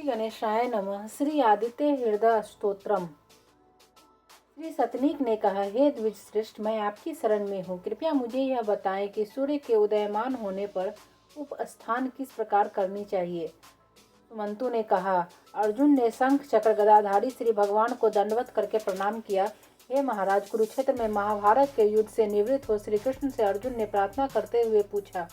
श्री गणेशाय नमः। श्री आदित्य हृदय स्तोत्रम। श्री सतनीक ने कहा, हे द्विज श्रेष्ठ, मैं आपकी शरण में हूँ। कृपया मुझे यह बताएं कि सूर्य के उदयमान होने पर उपस्थान किस प्रकार करनी चाहिए। सुमंतु ने कहा। अर्जुन ने शंख चक्र गदाधारी श्री भगवान को दंडवत करके प्रणाम किया। हे महाराज, कुरुक्षेत्र में महाभारत के युद्ध से निवृत्त हो श्री कृष्ण से अर्जुन ने प्रार्थना करते हुए पूछा।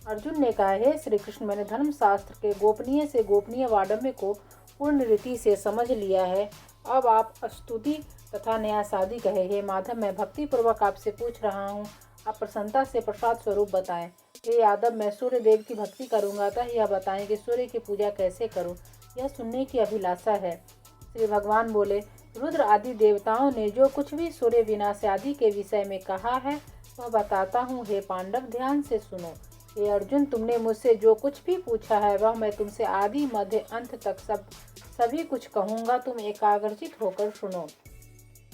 अर्जुन ने कहा, हे श्री कृष्ण, मैंने धर्मशास्त्र के गोपनीय से गोपनीय वाडम्य को पूर्ण रीति से समझ लिया है। अब आप स्तुति तथा न्यासादि कहे। हे माधव, मैं भक्ति पूर्वक आपसे पूछ रहा हूँ, आप प्रसन्नता से प्रसाद स्वरूप बताएं। हे यादव, मैं सूर्य देव की भक्ति करूंगा, अतः यह बताएं कि सूर्य की पूजा कैसे करूं। यह सुनने की अभिलाषा है। श्री भगवान बोले, रुद्र आदि देवताओं ने जो कुछ भी सूर्य विनाश आदि के विषय में कहा है वह बताता हूँ। हे पांडव, ध्यान से सुनो। हे अर्जुन, तुमने मुझसे जो कुछ भी पूछा है वह मैं तुमसे आदि मध्य अंत तक सभी कुछ कहूँगा। तुम एकाग्रचित होकर सुनो।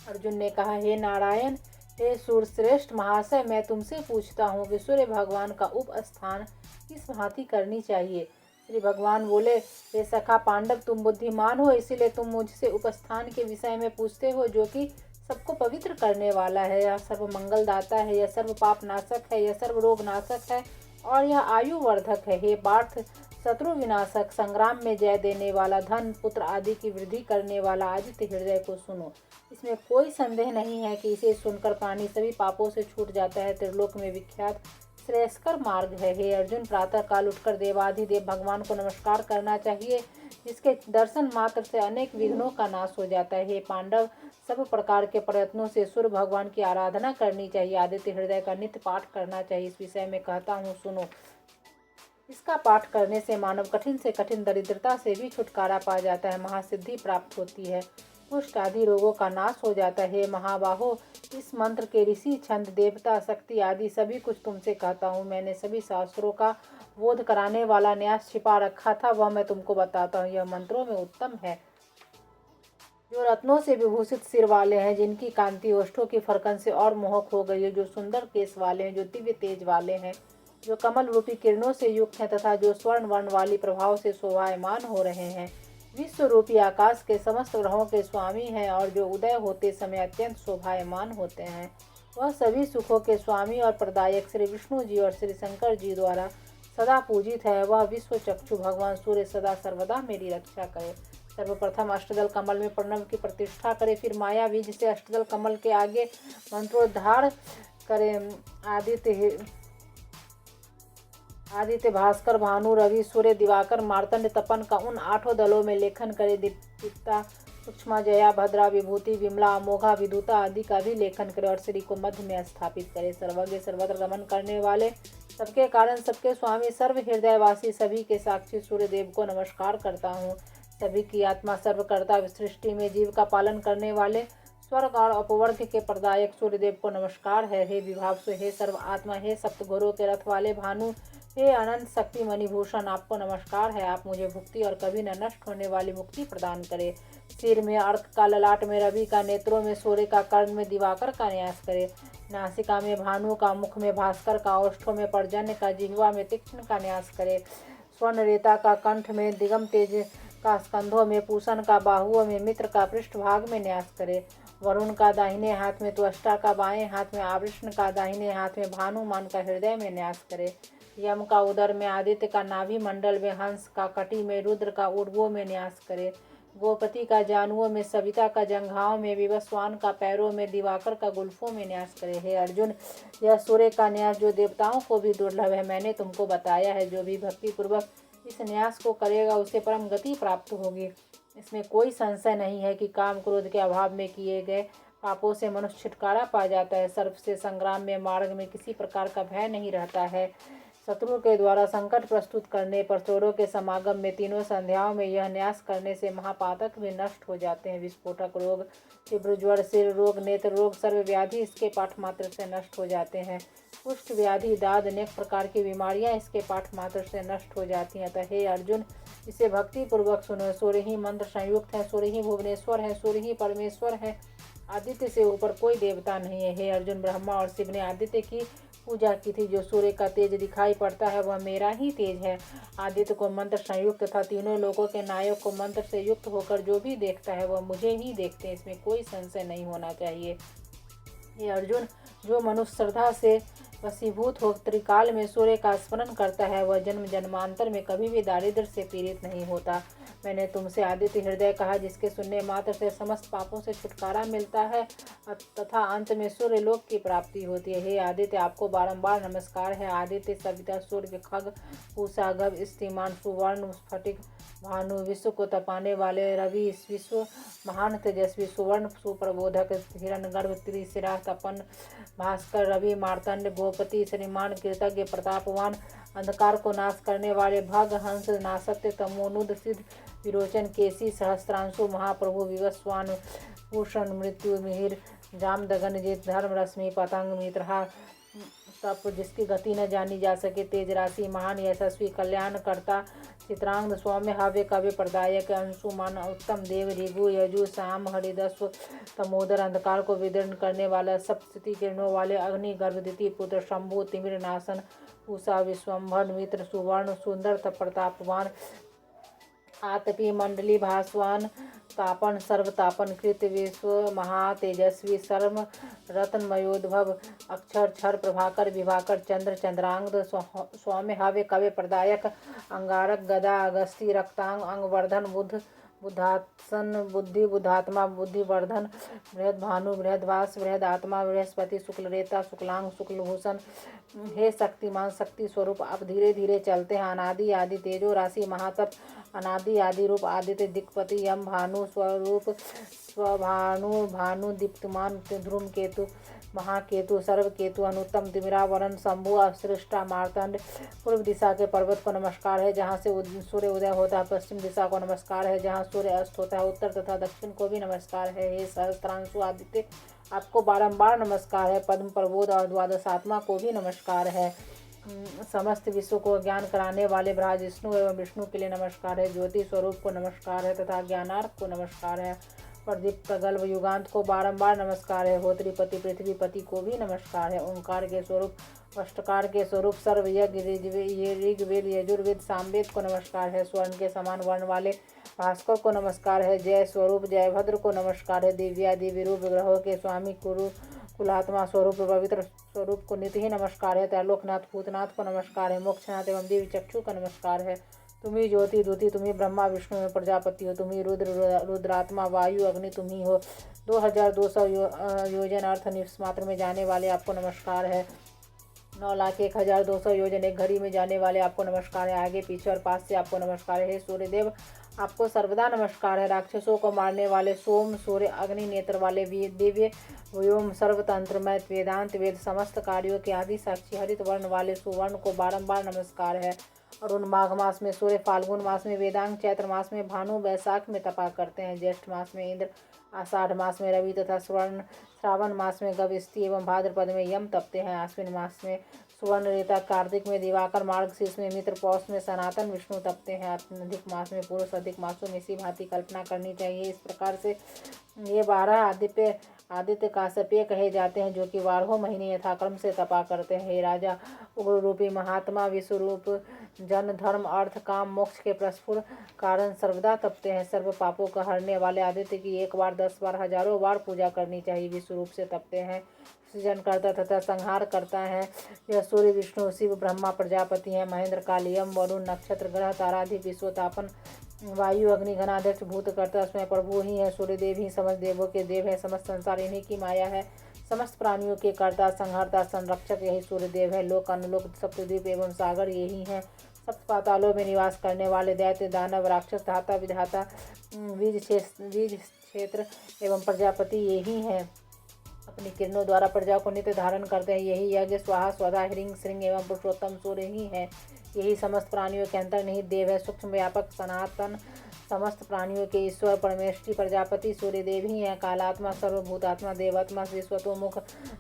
अर्जुन ने कहा, हे नारायण, हे सूर्यश्रेष्ठ महाशय, मैं तुमसे पूछता हूँ कि सूर्य भगवान का उपस्थान किस भांति करनी चाहिए। श्री भगवान बोले, हे सखा पांडव, तुम बुद्धिमान हो, इसीलिए तुम मुझसे उपस्थान के विषय में पूछते हो, जो कि सबको पवित्र करने वाला है। यह सर्व मंगलदाता है, यह सर्व पाप नाशक है, यह सर्व रोग नाशक है और यह आयु वर्धक है। हे पार्थ, शत्रु विनाशक, संग्राम में जय देने वाला, धन पुत्र आदि की वृद्धि करने वाला आदित्य हृदय को सुनो। इसमें कोई संदेह नहीं है कि इसे सुनकर प्राणी सभी पापों से छूट जाता है। त्रिलोक में विख्यात श्रेयस्कर मार्ग है। हे अर्जुन, प्रातः काल उठकर देवाधिदेव भगवान को नमस्कार करना चाहिए, जिसके दर्शन मात्र से अनेक विघ्नों का नाश हो जाता है। हे पांडव, सब प्रकार के प्रयत्नों से सूर्य भगवान की आराधना करनी चाहिए। आदित्य हृदय का नित्य पाठ करना चाहिए। इस विषय में कहता हूँ, सुनो। इसका पाठ करने से मानव कठिन से कठिन दरिद्रता से भी छुटकारा पा जाता है, महासिद्धि प्राप्त होती है, कुष्ठ आदि रोगों का नाश हो जाता है। महाबाहो, इस मंत्र के ऋषि, छंद, देवता, शक्ति आदि सभी कुछ तुमसे कहता हूँ। मैंने सभी शास्त्रों का बोध कराने वाला न्यास छिपा रखा था, वह मैं तुमको बताता हूँ। यह मंत्रों में उत्तम है। जो रत्नों से विभूषित सिर वाले हैं, जिनकी कांति ओष्ठों की फरकन से और मोहक हो गई है, जो सुंदर केश वाले हैं, जो दिव्य तेज वाले हैं, जो कमल रूपी किरणों से युक्त हैं तथा जो स्वर्ण वर्ण वाली प्रभाव से शोभायमान हो रहे हैं, विश्व रूपी आकाश के समस्त ग्रहों के स्वामी हैं और जो उदय होते समय अत्यंत शोभायमान होते हैं, वह सभी सुखों के स्वामी और प्रदायक श्री विष्णु जी और श्री शंकर जी द्वारा सदा पूजित है। वह विश्व चक्षु भगवान सूर्य सदा सर्वदा मेरी रक्षा करे। सर्वप्रथम अष्टदल कमल में प्रणव की प्रतिष्ठा करे, फिर माया बीज से अष्टदल कमल के आगे मंत्रोद्धार करे। आदित्य, भास्कर, भानु, रवि, सूर्य, दिवाकर, मार्तंड, तपन का उन 8 दलों में लेखन करे। दीप्ता, सूक्ष्मा, जया, भद्रा, विभूति, विमला, अमोघा, विदुता आदि का भी लेखन करे और श्री को मध्य में स्थापित करे। सर्वज्ञ, सर्वत्र गमन करने वाले, सबके कारण, सबके स्वामी, सर्व हृदयवासी, सभी के साक्षी सूर्य देव को नमस्कार करता हूँ। सभी की आत्मा, सर्वकर्ता, सृष्टि में जीव का पालन करने वाले, स्वर्ग और अपवर्ग के प्रदायक सूर्यदेव को नमस्कार है। हे विभावसु, हे सर्व आत्मा, हे सप्तघोरों के रथ वाले भानु, हे अनंत शक्ति मणिभूषण, आपको नमस्कार है। आप मुझे भुक्ति और कभी न नष्ट होने वाली मुक्ति प्रदान करे। सिर में अर्क का, ललाट में रवि का, नेत्रों में सूर्य का, कर्ण में दिवाकर का न्यास करे। नासिका में भानु का, मुख में भास्कर का, ओष्ठों में पर्जन्य का, जिह्वा में तीक्ष्ण का न्यास करे। स्वर्ण रेता का, कंठ में दिगम तेज का, स्कंधों में पूषण का, बाहुओं में मित्र का, पृष्ठभाग में न्यास करे। वरुण का दाहिने हाथ में, त्वष्टा का बाएं हाथ में, आवृष्ण का दाहिने हाथ में, भानुमान का हृदय में न्यास करे। यम का उदर में, आदित्य का नाभि मंडल में, हंस का कटी में, रुद्र का उर्वों में न्यास करे। गोपति का जानुओं में, सविता का जंघाओं में, विवस्वान का पैरों में, दिवाकर का गुल्फों में न्यास करे। हे अर्जुन, यह सूर्य का न्यास जो देवताओं को भी दुर्लभ है, मैंने तुमको बताया है। जो भी भक्ति पूर्वक इस न्यास को करेगा उसे परम गति प्राप्त होगी। इसमें कोई संशय नहीं है कि काम क्रोध के अभाव में किए गए पापों से मनुष्य छुटकारा पा जाता है। सर्प से संग्राम में, मार्ग में किसी प्रकार का भय नहीं रहता है। शत्रु के द्वारा संकट प्रस्तुत करने पर, चोरों के समागम में, तीनों संध्याओं में यह न्यास करने से महापातक भी नष्ट हो जाते हैं। विस्फोटक रोग, तीव्र ज्वर, सिर रोग, नेत्र रोग, सर्व व्याधि इसके पाठ मात्र से नष्ट हो जाते हैं। कुष्ठ व्याधि, दाद, अनेक प्रकार की बीमारियां इसके पाठ मात्र से नष्ट हो जाती हैं। अतः हे अर्जुन, इसे भक्ति पूर्वक सुनो। सूर्य ही मंत्र संयुक्त है, सूर्य ही भुवनेश्वर है, सूर्य ही परमेश्वर है। आदित्य से ऊपर कोई देवता नहीं है। हे अर्जुन, ब्रह्मा और शिव ने आदित्य की पूजा की थी। जो सूर्य का तेज दिखाई पड़ता है वह मेरा ही तेज है। आदित्य को मंत्र संयुक्त तथा तीनों लोगों के नायक को मंत्र से युक्त होकर जो भी देखता है वह मुझे ही देखते हैं, इसमें कोई संशय नहीं होना चाहिए। ये अर्जुन, जो मनुष्य श्रद्धा से वशीभूत हो त्रिकाल में सूर्य का स्मरण करता है वह जन्म जन्मांतर में कभी भी दारिद्र्य से पीड़ित नहीं होता। मैंने तुमसे आदित्य हृदय कहा, जिसके सुनने मात्र से समस्त पापों से छुटकारा मिलता है तथा अंत में सूर्य लोक की प्राप्ति होती है। हे आदित्य, आपको बारंबार नमस्कार है। आदित्य सविता सूर्य खग पूषा गभ स्थिमान सुवर्ण स्फटिक भानु, विश्व को तपाने वाले रवि, विश्व महान तेजस्वी सुवर्ण सुप्रबोधक हिरण गर्भ त्रिशिरा तपन भास्कर रवि मार्तंड गोपति श्रीमान कृतज्ञ प्रतापवान, अंधकार को नाश करने वाले भग हंस नासत्य तमोनुद सिद्ध विरोचन केसी सहस्त्रांशु महाप्रभु विवस्वान भूषण मृत्यु मिहिर जामदगन जित धर्म रश्मि पतंग मित्रहा तप, जिसकी गति न जानी जा सके तेज राशि महान यशस्वी कल्याणकर्ता चित्रांग सौम्य हव्य कव्य प्रदायक अंशुमान उत्तम देव ऋगु यजु श्याम हरिदस्व तमोदर, अंधकार को विदीर्ण करने वाला सप्तति किरणों वाले अग्नि गर्भ द्वितीय पुत्र शंभु तिमिर नाशन पूषा विश्वम्भर मित्र सुवर्ण सुंदर प्रतापवान आतपी मंडली भास्वान तापन सर्वतापन कृत विश्व महातेजस्वी सर्व रत्नमयोद्भव अक्षर क्षर प्रभाकर विभाकर चंद्र चंद्रांग सौम्य हव्य कव्य प्रदायक अंगारक गदा अगस्ती रक्तांग अंगवर्धन बुद्ध बुद्धासन बुद्धि बुद्धात्मा बुद्धिवर्धन बृहद भानु बृहदवास बृहद आत्मा बृहस्पति शुक्लरेता शुक्लांग शुक्लभूषण। हे शक्तिमान शक्ति स्वरूप, आप धीरे धीरे चलते हैं। अनादि आदि तेजो राशि महातप अनादि आदि रूप आदित्य दिक्पति यम भानु स्वरूप स्वभानु भानु दीप्तमान ध्रुम केतु महाकेतु सर्वकेतु अनुत्तम तिमिरावरण शंभु असृष्टा मार्तंड। पूर्व दिशा के पर्वत को नमस्कार है जहाँ से सूर्य उदय होता है। पश्चिम दिशा को नमस्कार है जहाँ सूर्य अस्त होता है। उत्तर तथा दक्षिण को भी नमस्कार है। हे सहस्त्रांशु आदित्य, आपको बारंबार नमस्कार है। पद्म प्रबोध और द्वादशात्मा को भी नमस्कार है। समस्त विश्व को ज्ञान कराने वाले विष्णु एवं विष्णु के लिए नमस्कार है। ज्योति स्वरूप को नमस्कार है तथा ज्ञानार्थ को नमस्कार है। प्रदीप प्रगल्भ युगांत को बारंबार नमस्कार है। होत्रिपति पृथ्वीपति को भी नमस्कार है। ओंकार के स्वरूप अष्टकार के स्वरूप सर्व यज्ञ ऋग्वेद यजुर्वेद सामवेद को नमस्कार है। स्वर्ण के समान वर्ण वाले भास्कर को नमस्कार है। जय स्वरूप जयभद्र को नमस्कार है। दिव्या दिव्य रूप ग्रहों के स्वामी कुलात्मा स्वरूप पवित्र स्वरूप को नित्य ही नमस्कार है। त्रैलोकनाथ भूतनाथ को नमस्कार है। मोक्षनाथ एवं दिव्य चक्षु का नमस्कार है। तुम्ही ज्योति द्युति, तुम्ही ब्रह्मा विष्णु एवं प्रजापति हो। तुम्ही रुद्र रुद्रात्मा वायु अग्नि तुम्ही हो। 2200 योजन अर्थ निफ्स मात्र में जाने वाले आपको नमस्कार है। 9,01,200 योजन एक घड़ी में जाने वाले आपको नमस्कार है। आगे पीछे और पास से आपको नमस्कार है। हे सूर्यदेव, आपको सर्वदा नमस्कार है। राक्षसों को मारने वाले सोम सूर्य अग्नि नेत्र वाले दिव्य व्योम सर्वतंत्रमय वेदांत वेद समस्त कार्यों के आदि साक्षी हरित वर्ण वाले सुवर्ण को बारंबार नमस्कार है। अरुण माघ मास में सूर्य, फाल्गुन मास में वेदांग, चैत्र मास में भानु, वैशाख में तपा करते हैं, ज्येष्ठ मास में इंद्र, आषाढ़ मास में रवि तथा स्वर्ण, श्रावण मास में गविष्टि एवं भाद्रपद में यम तपते हैं, आश्विन मास में सुवर्ण रेता, कार्तिक में दिवाकर, मार्गशीर्ष में मित्र, पौष में सनातन विष्णु तपते हैं, अधिक मास में पुरुष, अधिक मासों में इसी भांति कल्पना करनी चाहिए। इस प्रकार से ये 12 आदित्य काश्यपीय कहे जाते हैं, जो कि 12 महीने यथाक्रम से तपा करते हैं। हे राजा, उग्र रूपी महात्मा विश्वरूप जन धर्म अर्थ काम मोक्ष के प्रस्फुर कारण सर्वदा तपते हैं। सर्व पापों का हरने वाले आदित्य की 1 बार 10 बार हजारों बार पूजा करनी चाहिए। विश्वरूप से तपते हैं, सृजन करता तथा संहार करता है। यह सूर्य विष्णु शिव ब्रह्मा प्रजापति हैं। महेंद्र काल यम वरुण नक्षत्र ग्रह ताराधि विश्वतापन वायु अग्नि घनाध्यक्ष भूत करता स्वयं प्रभु ही है। सूर्यदेव ही समस्त देवों के देव है। समस्त संसार इन्हीं की माया है। समस्त प्राणियों के कर्ता संहारता संरक्षक यही सूर्यदेव है। लोक अनुलोक सप्तद्वीप एवं सागर यही हैं। सप्त पातालों में निवास करने वाले दैत्य दानव राक्षस धाता विधाता बीज क्षेत्र एवं प्रजापति यही हैं। अपनी किरणों द्वारा प्रजा को नित्य धारण करते हैं। यही यज्ञ स्वाहा स्वधा ह्रीं श्रीं एवं पुरुषोत्तम सूर्य ही है। यही समस्त प्राणियों के अंतर्निहित देव है। सूक्ष्म व्यापक सनातन समस्त प्राणियों के ईश्वर परमेष्टि प्रजापति सूर्यदेव ही है। कालात्मा सर्वभूतात्मा देवात्मा विश्वतोमुख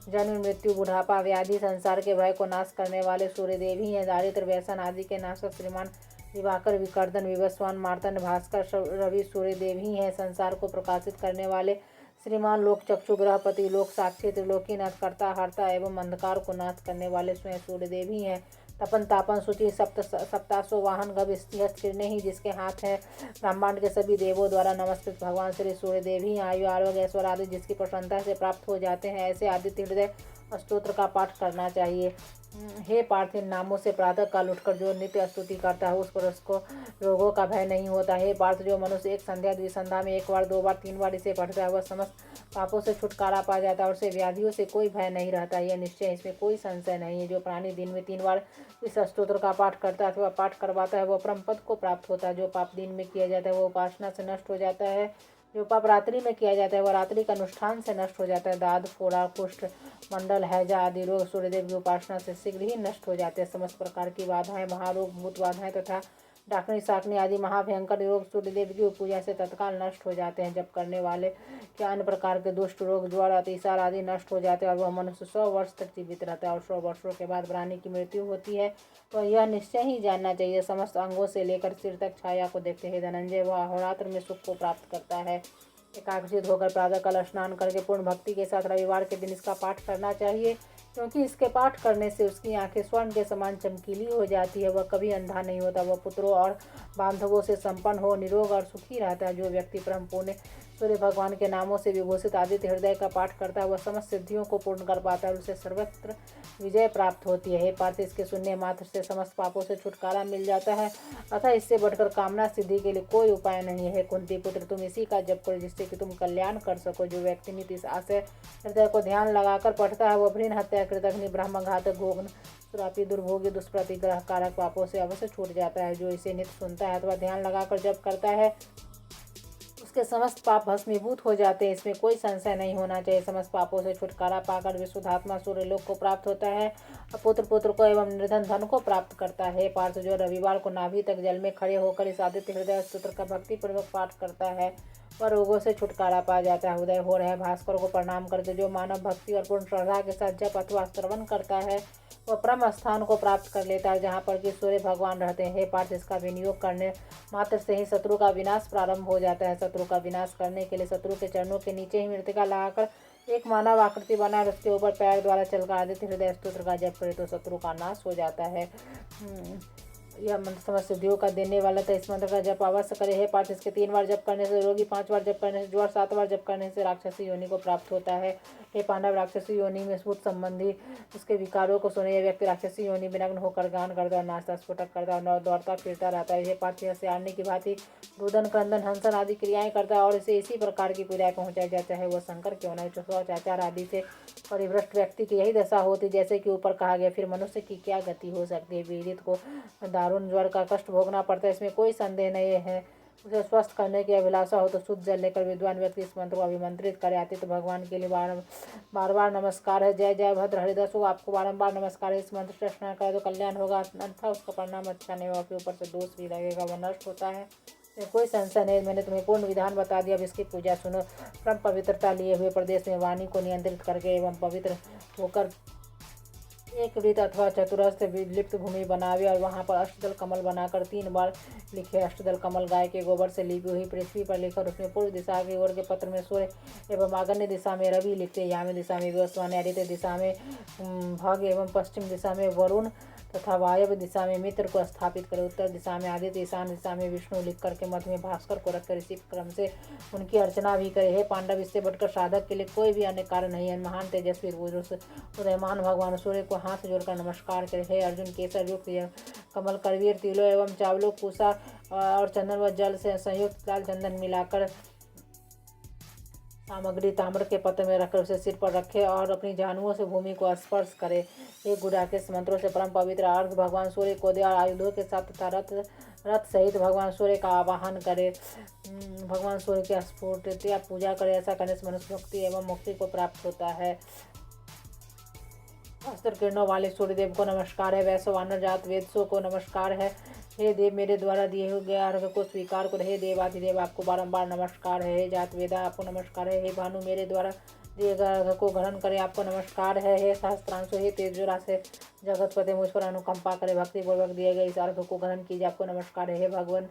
जन्म मृत्यु बुढ़ापा व्याधि संसार के भय को नाश करने वाले सूर्यदेव ही हैं। दारिद्र व्यसन आदि के नाशक श्रीमान दिवाकर विकर्दन विवस्वान मार्तंड भास्कर रवि सूर्यदेव ही हैं। संसार को प्रकाशित करने वाले श्रीमान लोक चक्षु गृहपति लोक साक्षी त्रिलोकीनाथ कर्ता हर्ता एवं अंधकार को नाश करने वाले स्वयं सूर्यदेव ही हैं। तपन तापन सूचि सप्तासो वाहन गभ हस्त किरणें ही जिसके हाथ है। ब्रह्मांड के सभी देवों द्वारा नमस्कृत भगवान श्री सूर्यदेव ही आयु आरोग्य ऐश्वर्य आदि जिसकी प्रसन्नता से प्राप्त हो जाते हैं। ऐसे आदित्य हृदय स्तोत्र का पाठ करना चाहिए। हे पार्थिव नामों से प्रातः काल उठकर जो नित्य स्तुति करता है उस पर उसको रोगों का भय नहीं होता। हे पार्थ जो मनुष्य एक संध्या द्विसंध्या में 1 बार 2 बार 3 बार इसे पढ़ता है वह समस्त पापों से छुटकारा पा जाता है और उसे व्याधियों से कोई भय नहीं रहता। यह निश्चय इसमें कोई संशय नहीं है। जो प्राणी दिन में 3 बार इस स्तोत्र का पाठ करता है अथवा पाठ करवाता है वह परम पद को प्राप्त होता है। जो पाप दिन में किया जाता है वह उपासना से नष्ट हो जाता है। जो पाप रात्रि में किया जाता है वह रात्रि का अनुष्ठान से नष्ट हो जाता है। दाद फोड़ा कुष्ठ मंडल हैजा आदि रोग सूर्यदेव की उपासना से शीघ्र ही नष्ट हो जाते हैं। समस्त प्रकार की बाधाएं महारोग भूत बाधाएं तथा डाकनी साकनी आदि महाभयंकर रोग सूर्यदेव की पूजा से तत्काल नष्ट हो जाते हैं। जब करने वाले के अन्य प्रकार के दुष्ट रोग ज्वर अतिसार आदि नष्ट हो जाते हैं और वह मनुष्य 100 वर्ष तक जीवित रहता है और 100 वर्षों के बाद प्राणी की मृत्यु होती है। तो यह निश्चय ही जानना चाहिए। समस्त अंगों से लेकर सिर तक छाया को देखते हैं धनंजय वह अहोरात्र में सुख को प्राप्त करता है। एकाग्रचित होकर प्रातःकाल स्नान करके पूर्ण भक्ति के साथ रविवार के दिन इसका पाठ करना चाहिए क्योंकि इसके पाठ करने से उसकी आंखें स्वर्ण के समान चमकीली हो जाती है। वह कभी अंधा नहीं होता। वह पुत्रों और बांधवों से संपन्न हो निरोग और सुखी रहता है। जो व्यक्ति परम पुण्य सूर्य भगवान के नामों से विभूषित आदित्य हृदय का पाठ करता है वह समस्त सिद्धियों को पूर्ण कर पाता है और उसे सर्वत्र विजय प्राप्त होती है। हे पार्थ इसके सुनने मात्र से समस्त पापों से छुटकारा मिल जाता है अतः इससे बढ़कर कामना सिद्धि के लिए कोई उपाय नहीं है। कुंती पुत्र तुम इसी का जप करो जिससे कि तुम कल्याण कर सको। जो व्यक्ति नित्य इस आशय हृदय को ध्यान लगाकर पढ़ता है वह भ्रूण हत्या कृतघ्नि ब्रह्म घातक घोघन सुरापी दुर्भोगी दुष्प्रतिग्रह कारक पापों से अवश्य छूट जाता है। जो इसे नित्य सुनता है अथवा ध्यान लगाकर जप करता है उसके समस्त पाप भस्मीभूत हो जाते हैं। इसमें कोई संशय नहीं होना चाहिए। समस्त पापों से छुटकारा पाकर विशुद्धात्मा सूर्य लोक को प्राप्त होता है। पुत्र पुत्र को एवं निर्धन धन को प्राप्त करता है। पार्थ जो रविवार को नाभि तक जल में खड़े होकर इस आदित्य हृदय स्तोत्र का भक्ति पूर्वक पाठ करता है वह रोगों से छुटकारा पा जाता है। उदय हो रहे भास्कर को प्रणाम करके जो मानव भक्ति और पूर्ण श्रद्धा के साथ जप अथवा श्रवण करता है वह परम स्थान को प्राप्त कर लेता है जहाँ पर कि सूर्य भगवान रहते हैं। हे पार्थ इसका विनियोग करने मात्र से ही शत्रु का विनाश प्रारंभ हो जाता है। शत्रु का विनाश करने के लिए शत्रु के चरणों के नीचे ही मृतिका लगाकर एक मानव आकृति बनाए और उसके ऊपर पैर द्वारा चलकर आदित्य हृदय स्तोत्र का जप करे तो शत्रु का नाश हो जाता है। यह मंत्र समस्त सिद्धियों का देने वाला था। इस मंत्र का जप अवश्य करे। हे पार्थ इसके 3 बार जप करने से रोगी 5 बार जप करने से ज्वर 7 बार जप करने से राक्षसी योनि को प्राप्त होता है। हे पांडव राक्षसी योनि में भूत संबंधी उसके विकारों को सुने। यह व्यक्ति राक्षसी योनि विनग्न होकर गान करता और नाचता स्फोटक करता और दौड़ता फिरता रहता है। हे पार्थ यह सियारनी की भांति रुदन क्रंदन हंसन आदि क्रियाएं करता है और इसे इसी प्रकार की पीड़ाएं पहुंचाई जाता है। वह शंकर क्यों न शौच आचार आदि से परिभ्रष्ट व्यक्ति की यही दशा होती जैसे कि ऊपर कहा गया। फिर मनुष्य की क्या गति हो सकती है। पीड़ित को दारुण ज्वर का कष्ट भोगना पड़ता है इसमें कोई संदेह नहीं है। उसे स्वस्थ करने की अभिलाषा हो तो शुद्ध जल लेकर विद्वान व्यक्ति इस मंत्र को अभिमंत्रित करे। आदित्य भगवान के लिए बार बार नमस्कार है। जय जय भद्र हरिदास हो आपको बारंबार नमस्कार है। इस मंत्र से स्नान करे तो कल्याण होगा अन्यथा उसका परिणाम अच्छा नहीं होगा। ऊपर से दोष भी लगेगा वह नष्ट होता है। कोई संशय नहीं। मैंने तुम्हें पूर्ण विधान बता दिया। अब इसकी पूजा सुनो। परम पवित्रता लिए हुए प्रदेश में वाणी को नियंत्रित करके एवं पवित्र होकर एक वृत्त अथवा चतुरस्र लिप्त भूमि बनावे और वहाँ पर अष्टदल कमल बनाकर 3 बार लिखे। अष्टदल कमल गाय के गोबर से लिपी हुई पृथ्वी पर लिखकर उसमें पूर्व दिशा की ओर के पत्र में सूर्य एवं आग्नेय दिशा में रवि लिखते। यामी दिशा में गोस्वामी आदित्य दिशा में भग एवं पश्चिम दिशा में वरुण तथा वायव्य दिशा में मित्र को स्थापित करे। उत्तर दिशा में आदित्य ईशान दिशा में विष्णु लिख करके मध्य में भास्कर को रखकर इसी क्रम से उनकी अर्चना भी करे। हे पांडव इससे बढ़कर साधक के लिए कोई भी अन्य कार्य नहीं है। महान तेजस्वी पुरुष उदयमान भगवान सूर्य को हाथ जोड़कर नमस्कार करे। हे अर्जुन केसर युक्त कमल करवीर तिलों एवं चावलों पूसा और चंदन व जल से संयुक्त लाल चंदन मिलाकर सामग्री ताम्र के पत्र में रखकर उसे सिर पर रखे और अपनी जानुओं से भूमि को स्पर्श करे। एक गुडाकेश मंत्रों से परम पवित्र अर्घ भगवान सूर्य को दे और आयुधों के साथ तथा रथ सहित भगवान सूर्य का आवाहन करे। भगवान सूर्य की स्फूर्त या पूजा करे। ऐसा करने से मनुष्य मुक्ति एवं मुक्ति को प्राप्त होता है। अस्त्र किरणों वाले सूर्यदेव को नमस्कार है। वैश्व वानर जात वेदसों को नमस्कार है। हे देव मेरे द्वारा दिए हुए अर्घ को स्वीकार करो। हे देवाधिदेव आपको बारंबार नमस्कार है। हे जात वेदा आपको नमस्कार है। हे भानु मेरे द्वारा दिए गए अर्घ को ग्रहण करें आपको नमस्कार है। हे सहस्त्रांशु हे तेजोरा से जगतपति मुझ पर अनुकंपा करे, भक्ति पूर्वक दिए गए इस अर्घ को ग्रहण कीजिए। आपको नमस्कार है हे भगवान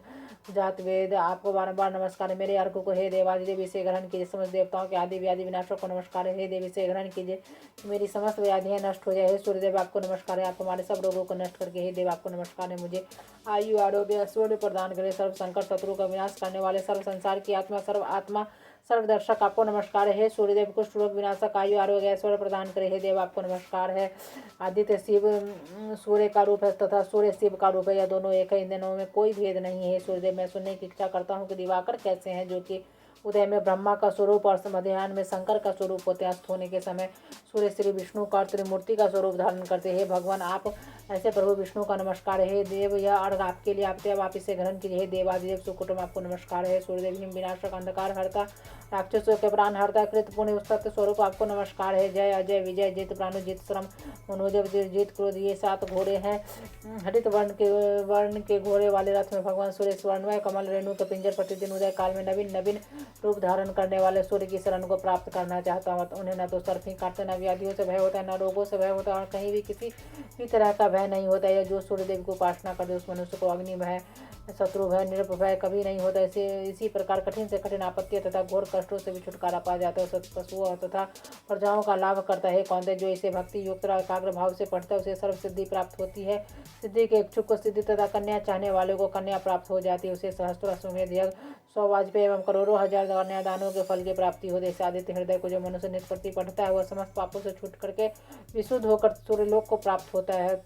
जात वेद, आपको बारंबार नमस्कार है। मेरे अर्घ को हे देवादिदेव इसे ग्रहण कीजिए। समस्त देवताओं के आदि व्याधि विनाशक को नमस्कार है हे देव इसे ग्रहण कीजिए। मेरी समस्त व्याधियाँ नष्ट हो जाए। हे सूर्यदेव आपको नमस्कार है, आप हमारे सब रोगों को नष्ट करके हे देव आपको नमस्कार है। मुझे आयु आरोग्य ऐश्वर्य प्रदान करे, सर्व संकट शत्रु का विनाश करने वाले सर्व संसार की आत्मा सर्वदर्शक आपको नमस्कार है। हे सूर्यदेव कुष्ठ रोग विनाशक आयु आरोग्य ऐश्वर्य प्रदान करे हे देव आपको नमस्कार है। आदित्य शिव सूर्य का रूप है तथा सूर्य शिव का रूप है, यह दोनों एक है, इन दोनों में कोई भेद नहीं है। सूर्यदेव मैं सुनने की इच्छा करता हूँ कि दिवाकर कैसे हैं, जो कि उदय में ब्रह्मा का स्वरूप और मध्याह्न में शंकर का स्वरूप होते हैं। अस्त होने के समय सूर्य श्री विष्णु का त्रिमूर्ति का स्वरूप धारण करते हैं। भगवान आप ऐसे प्रभु विष्णु का नमस्कार है। देव यह अर्घ आपके लिए आपते, अब आप इसे ग्रहण कीजिए। देवादिदेव सुकुटुम आपको नमस्कार है। सूर्यदेव हिम विनाशक अंधकार हरता राक्षसों के प्राण हरता कृत पुण्य सत्य स्वरूप आपको नमस्कार है। जय अजय विजय जित प्राणु जित श्रम मनोजव जित क्रोध, ये 7 घोड़े हैं। हरित वर्ण के घोड़े वाले रथ में भगवान सूर्य स्वर्णमय कमल रेणु के पिंजर प्रतिदिन उदय काल में नवीन नवीन रूप धारण करने वाले सूर्य की शरण को प्राप्त करना चाहता हूँ। उन्हें न तो सर्फी काटते, न व्याधियों से भय होता है, न रोगों से भय होता है, और कहीं भी किसी भी तरह का भय नहीं होता है। जो सूर्यदेव की उपासना करते उस मनुष्य को अग्नि भय शत्रु भय निरप भय कभी नहीं होता। इसी प्रकार कठिन से कठिन आपत्तियों तथा घोर कष्टों से भी छुटकारा पा जाता है। पशुओं तथा प्रजाओं का लाभ करता है। कौन जो इसे भक्ति युक्त और एकाग्र भाव से पढ़ता है उसे सर्व सिद्धि प्राप्त होती है। सिद्धि के इच्छुक को सिद्धि तथा कन्या चाहने वाले को कन्या प्राप्त हो जाती है। उसे सहस्त्र अश्वमेध यज्ञ 100 वाजपेयी एवं करोड़ों हजार कन्यादानों के फल की प्राप्ति हो। जैसे आदित्य हृदय को जो मनुष्य नित्य प्रति पढ़ता है वह समस्त पापों से छूट करके विशुद्ध होकर सूर्यलोक को प्राप्त होता है।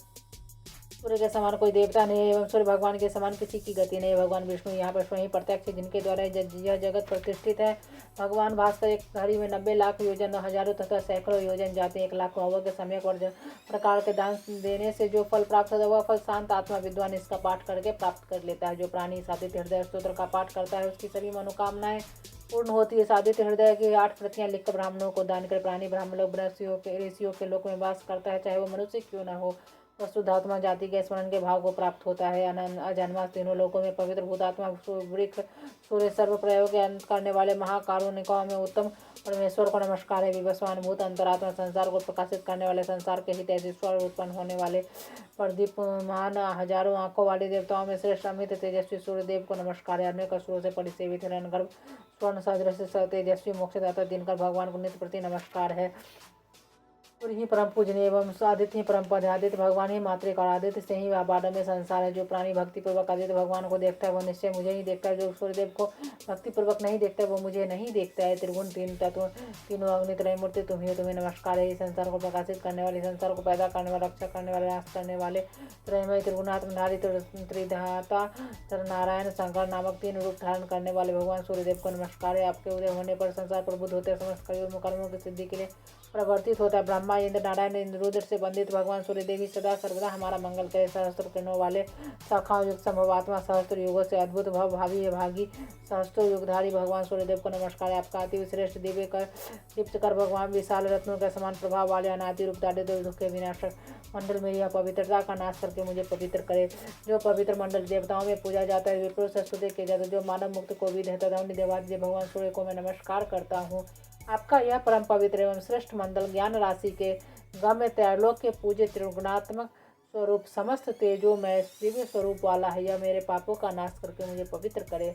सूर्य के समान कोई देवता नहीं है एवं सूर्य भगवान के समान किसी की गति नहीं है। भगवान विष्णु यहाँ पर स्वयं प्रत्यक्ष जिनके द्वारा यह जगत प्रतिष्ठित है। भगवान भास्कर एक घड़ी में 90 लाख योजन, हजारों तथा सैकड़ों योजन जाते हैं। 1 लाख हवा के समय प्रकार के दान देने से जो फल प्राप्त होता है वह फल शांत आत्मा विद्वान इसका पाठ करके प्राप्त कर लेता है। जो प्राणी इस आदित्य हृदय स्तोत्र का पाठ करता है उसकी सभी मनोकामनाएं पूर्ण होती है। आदित्य हृदय की 8 प्रतियां लिखकर ब्राह्मणों को दान कर प्राणी ब्राह्मण लोग ऋषियों के लोक में वास करता है, चाहे वो मनुष्य क्यों न हो। वसुधात्मा जाति के स्मरण के भाव को प्राप्त होता है। अजन्मा तीनों लोकों में पवित्र भूतात्मा वृक्ष सूर्य सर्व प्रयोग के अंत करने वाले महाकारुणिकों में उत्तम परमेश्वर को नमस्कार है। विवस्वान भूत अंतरात्मा संसार को प्रकाशित करने वाले संसार के हित ईश्वर उत्पन्न होने वाले प्रदीपमान हजारों आंखों वाले देवताओं में श्रेष्ठ अमित तेजस्वी सूर्यदेव को नमस्कार है। अनेक असुरों से परिसेवित हिरण्यगर्भ स्वर्ण सदृश तेजस्वी मोक्षदाता दिनकर भगवान को नित्य प्रति नमस्कार है। सूर्य ही परम पूजनीय एवं आदित्य ही परम पद है। आदित्य भगवान ही मातृक और आदित्य से ही बारह में संसार है। जो प्राणी भक्ति पूर्वक आदित्य भगवान को देखता है वह निश्चय मुझे ही देखता है। जो सूर्यदेव को भक्ति पूर्वक नहीं देखता है वो मुझे नहीं देखता है। त्रिगुण तीन तत्व तीनों अग्नि त्रय मूर्ति तुम ही हो, तुम्हें नमस्कार है। इस संसार को प्रकाशित करने वाले, संसार को पैदा करने वाले, रक्षा करने वाले, नाश करने वाले त्रयमय त्रिगुणात्मधारी त्रिधाता नारायण शंकर नामक 3 रूप धारण करने वाले भगवान सूर्यदेव को नमस्कार है। आपके उदय होने पर संसार प्रबुद्ध होते हैं, समस्त कर्मों की सिद्धि के लिए प्रवर्तित होता है। ब्रह्मा इंद्र नारायण इंद्रुद्र से बंदित भगवान सूर्यदेवी सदा सर्वदा हमारा मंगल करे। सहस्त्र किरणों वाले शाखाओं युक्त संभवात्मा सहस्त्र युगों से अद्भुत भाव भावी भागी सहस्त्र युगधारी भगवान सूर्यदेव को नमस्कार है। आपका अति श्रेष्ठ दिव्य कर दीप्त कर भगवान विशाल रत्नों के समान प्रभाव वाले अनादि रूप दारिद्र दुख के विनाशक मंडल में यह पवित्रता का नाश करके मुझे पवित्र करे। जो पवित्र मंडल देवताओं में पूजा जाता है, विप्रों से स्तुति किया जाता है, जो मानव मुक्त को भी देता है, देवादिदेव भगवान सूर्य को मैं नमस्कार करता हूँ। आपका यह परम पवित्र एवं श्रेष्ठ मंडल ज्ञान राशि के गम्य त्रैलोक के पूज्य त्रिगुणात्मक स्वरूप समस्त तेजो में दिव्य स्वरूप वाला है। यह मेरे पापों का नाश करके मुझे पवित्र करे।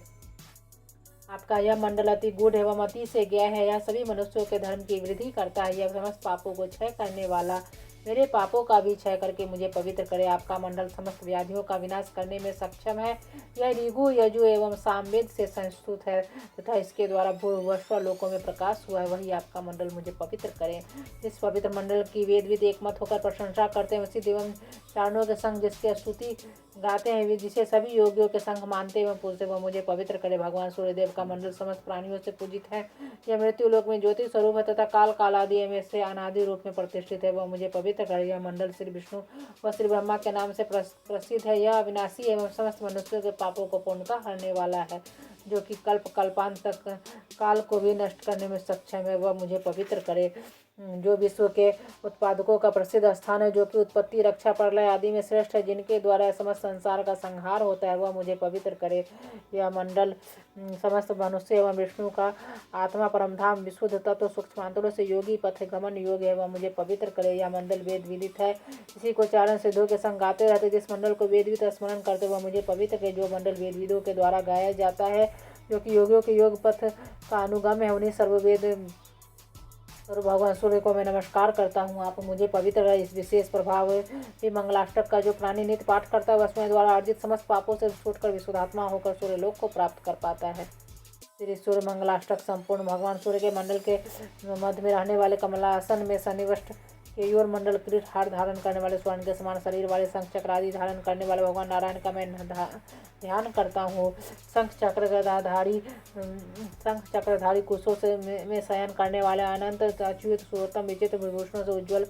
आपका यह मंडल अति गूढ़ एवं अति से ज्ञ है। यह सभी मनुष्यों के धर्म की वृद्धि करता है। यह समस्त पापों को क्षय करने वाला मेरे पापों का भी क्षय करके मुझे पवित्र करे। आपका मंडल समस्त व्याधियों का विनाश करने में सक्षम है। यह ऋगु यजु एवं सामवेद से संस्तुत है तथा इसके द्वारा भूर्भुव लोकों में प्रकाश हुआ है। वही आपका मंडल मुझे पवित्र करे। इस पवित्र मंडल की वेद एकमत होकर प्रशंसा करते हैं, सिद्ध एवं चारणों के संग जिसके स्तुति गाते हैं, जिसे सभी योगियों के संग मानते एवं पूजते वह मुझे पवित्र करे। भगवान सूर्यदेव का मंडल समस्त प्राणियों से पूजित है। यह मृत्यु लोक में ज्योति स्वरूप है तथा काल कालादि में से अनादि रूप में प्रतिष्ठित है। वह मुझे पवित्र करे। यह मंडल श्री विष्णु व श्री ब्रह्मा के नाम से प्रसिद्ध है। यह अविनाशी एवं समस्त मनुष्यों के पापों को पूर्णतः हरने वाला है, जो कि कल्प कल्पांत तक काल को भी नष्ट करने में सक्षम है। वह मुझे पवित्र करे। जो विश्व के उत्पादकों का प्रसिद्ध स्थान है, जो कि उत्पत्ति, रक्षा, प्रलय आदि में श्रेष्ठ है, जिनके द्वारा समस्त संसार का संहार होता है, वह मुझे पवित्र करे। यह मंडल समस्त मनुष्य एवं विष्णु का आत्मा, परमधाम, विशुद्ध तत्व, सूक्ष्मांतरों से योगी पथ गमन योग है, वह मुझे पवित्र करे। यह मंडल वेद विदित है, इसी को चारण सिद्धों के संग गाते रहते। जिस मंडल को वेदविद स्मरण करते वह मुझे पवित्र करे। जो मंडल वेदविदों के द्वारा गाया जाता है, जो कि योगियों के योग पथ का अनुगम है, उन्हीं सर्ववेद और भगवान सूर्य को मैं नमस्कार करता हूँ। आप मुझे पवित्र है। इस विशेष प्रभाव भी मंगलाष्टक का जो प्राणी नित्य पाठ करता है, वह स्वयं द्वारा अर्जित समस्त पापों से छूटकर विशुद्धात्मा होकर सूर्य लोक को प्राप्त कर पाता है। श्री सूर्य मंगलाष्टक संपूर्ण भगवान सूर्य के मंडल के मध्य में रहने वाले कमलासन में सन्निविष्ट केयूर मंडल किरीट हार धारण करने वाले, स्वर्ण के समान शरीर वाले, शंख चक्र आदि धारण करने वाले भगवान नारायण का मैं ध्यान करता हूँ। शंख चक्रधारी कुशों से में शयन करने वाले अनंत अच्युत सुरतम विचित्र विभूषणों से उज्ज्वल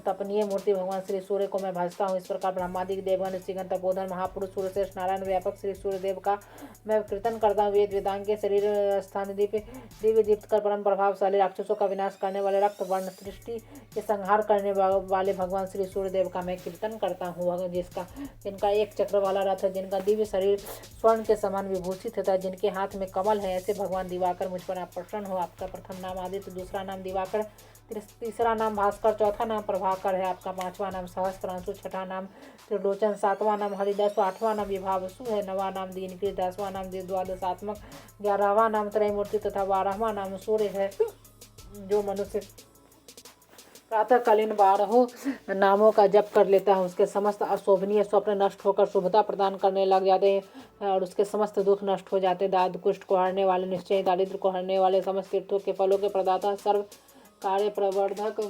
तपनीय मूर्ति भगवान श्री सूर्य को मैं भजता हूँ। इस प्रकार ब्रह्मादि देवगण, ऋषिगण, तपोधन, महापुरुष, सूर्यश्रेष्ठ नारायण व्यापक श्री सूर्य देव का मैं कीर्तन करता हूँ। वेद वेदांग के शरीर स्थान दिव्य दीप्त कर परम प्रभावशाली, राक्षसों का विनाश करने वाले, रक्त वर्ण सृष्टि के संहार करने वाले भगवान श्री सूर्य देव का मैं कीर्तन करता हूँ। जिनका एक चक्र वाला रथ है, जिनका दिव्य शरीर स्वर्ण के समान विभूषित होता है, जिनके हाथ में कमल है, ऐसे भगवान दिवाकर मुझ पर आप प्रसन्न हो। आपका प्रथम नाम आदित्य, दूसरा नाम दिवाकर, तीसरा नाम भास्कर, चौथा नाम प्रभाकर है। आपका पांचवा नाम सहस्त्रांशु, छठा नाम त्रिलोचन, सातवां नाम हरिदास, आठवां नाम विभावसु है, नवा नाम दीनकृत, 10वां नाम द्वादशात्मक, 11वां नाम त्रयमूर्ति तथा 12वां नाम सूर्य है। जो मनुष्य प्रातःकालीन 12 नामों का जप कर लेता है, उसके समस्त अशोभनीय स्वप्न नष्ट होकर शुभता प्रदान करने लग जाते हैं और उसके समस्त दुख नष्ट हो जाते हैं। दाद कुष्ठ को हरने वाले, निश्चय दारिद्र को हरने वाले, समस्त तीर्थों के फलों के प्रदाता, सर्व कार्य प्रवर्धक,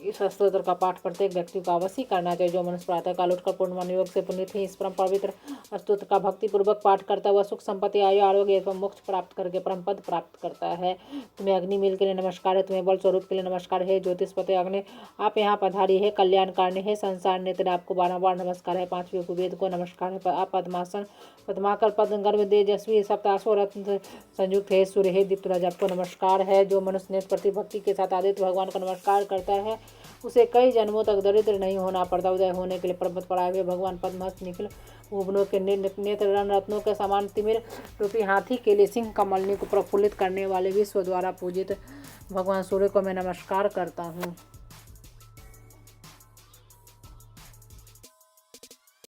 इस स्तोत्र का पाठ प्रत्येक व्यक्ति को अवश्य करना चाहिए। जो मनुष्य प्रातःकाल उठकर पूर्ण मन योग से पुनीत ही इस परम पवित्र स्तोत्र का भक्ति पूर्वक पाठ करता हुआ सुख संपत्ति, आयु, आरोग्य एवं मोक्ष प्राप्त करके परम पद प्राप्त करता है। तुम्हें अग्निमील के लिए नमस्कार है, तुम्हें बल स्वरूप के लिए नमस्कार है, ज्योतिषपते अग्नि आप यहाँ पधारी है, कल्याणकारणी है, संसार नेत्र आपको बार नमस्कार है। पांचवें उपवेद को नमस्कार है। आप पद्मासन पद्माकर पद गर्भ तेजस्वी सप्तासो रत्न संयुक्त है। सूर्य है दीप्तराज आपको नमस्कार है। जो मनुष्य नेत्र प्रति भक्ति के साथ आदित्य भगवान का नमस्कार करता है, उसे कई जन्मों तक दरिद्र नहीं होना पड़ता। उदय होने के लिए पर्वत पर आए हुए भगवान पद्महस्त निखिल भुवनों के नेत्र रण रत्नों के समान तिमिर रूपी हाथी के लिए सिंह कमलनी को प्रफुल्लित करने वाले विश्व द्वारा पूजित भगवान सूर्य को मैं नमस्कार करता हूँ।